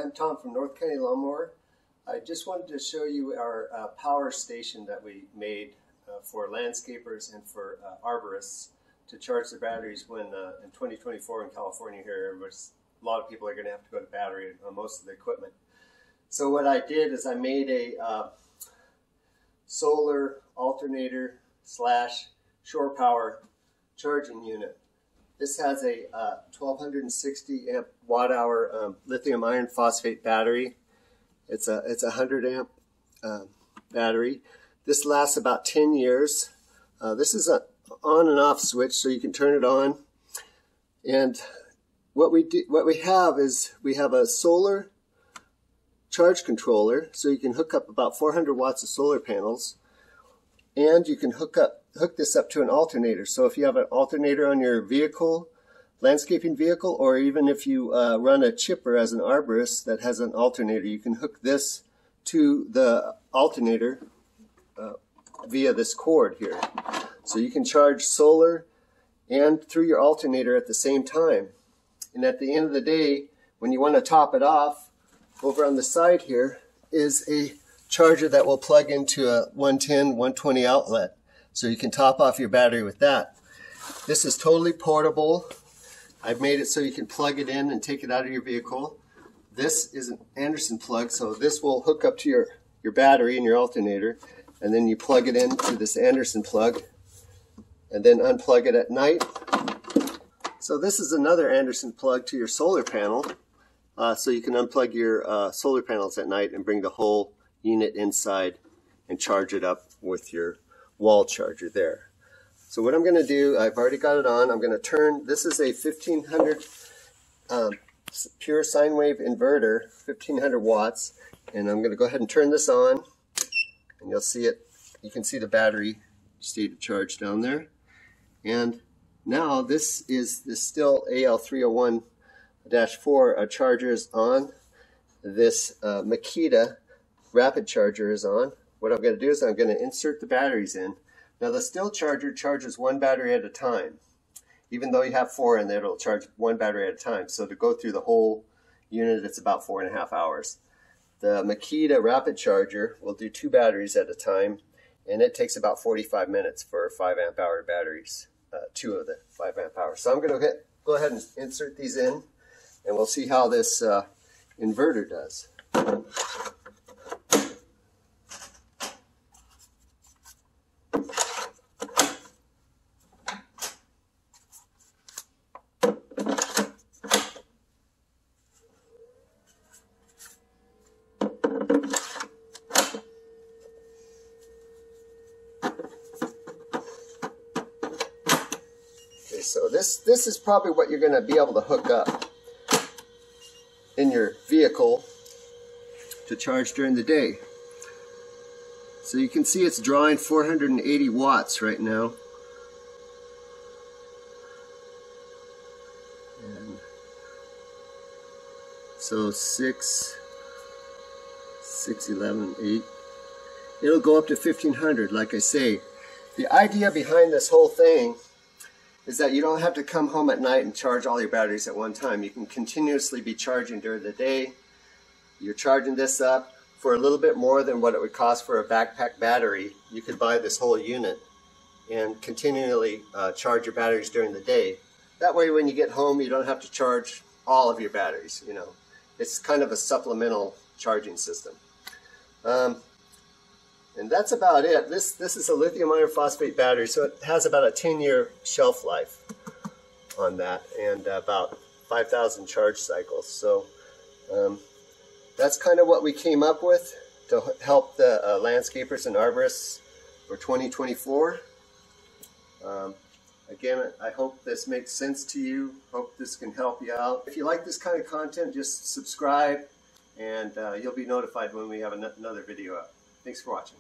I'm Tom from North County Lawnmower. I just wanted to show you our power station that we made for landscapers and for arborists to charge their batteries when in 2024 in California here, a lot of people are going to have to go to battery on most of the equipment. So what I did is I made a solar alternator slash shore power charging unit. This has a 1260 amp watt hour lithium iron phosphate battery. It's a 100 amp battery. This lasts about 10 years. This is an on and off switch, so you can turn it on. And what we have is we have a solar charge controller, so you can hook up about 400 watts of solar panels, and you can hook this up to an alternator. So if you have an alternator on your vehicle, landscaping vehicle, or even if you run a chipper as an arborist that has an alternator, you can hook this to the alternator via this cord here. So you can charge solar and through your alternator at the same time. And at the end of the day, when you want to top it off, over on the side here is a charger that will plug into a 110, 120 outlet. So you can top off your battery with that. This is totally portable. I've made it so you can plug it in and take it out of your vehicle. This is an Anderson plug, so this will hook up to your battery and your alternator, and then you plug it into this Anderson plug and then unplug it at night. So this is another Anderson plug to your solar panel, so you can unplug your solar panels at night and bring the whole unit inside and charge it up with your wall charger there. So what I'm going to do, I've already got it on. I'm going to turn, this is a 1500 pure sine wave inverter, 1500 watts, and I'm going to go ahead and turn this on, and you'll see it. You can see the battery state of charge down there. And now this is the still AL301-4 charger is on. This Makita rapid charger is on. What I'm going to do is I'm going to insert the batteries in. Now the still charger charges one battery at a time. Even though you have four in there, it'll charge one battery at a time. So to go through the whole unit, it's about 4.5 hours. The Makita rapid charger will do two batteries at a time, and it takes about 45 minutes for 5 amp hour batteries, two of the 5 amp hours. So I'm going to go ahead and insert these in, and we'll see how this inverter does. So this is probably what you're going to be able to hook up in your vehicle to charge during the day. So you can see it's drawing 480 watts right now. And so 6, 11, 8. It'll go up to 1500, like I say. The idea behind this whole thing is that you don't have to come home at night and charge all your batteries at one time. You can continuously be charging during the day. You're charging this up for a little bit more than what it would cost for a backpack battery. You could buy this whole unit and continually charge your batteries during the day. That way when you get home, you don't have to charge all of your batteries. You know, it's kind of a supplemental charging system. And that's about it. This is a lithium iron phosphate battery, so it has about a 10-year shelf life on that and about 5,000 charge cycles. So that's kind of what we came up with to help the landscapers and arborists for 2024. Again, I hope this makes sense to you. Hope this can help you out. If you like this kind of content, just subscribe, and you'll be notified when we have another video up. Thanks for watching.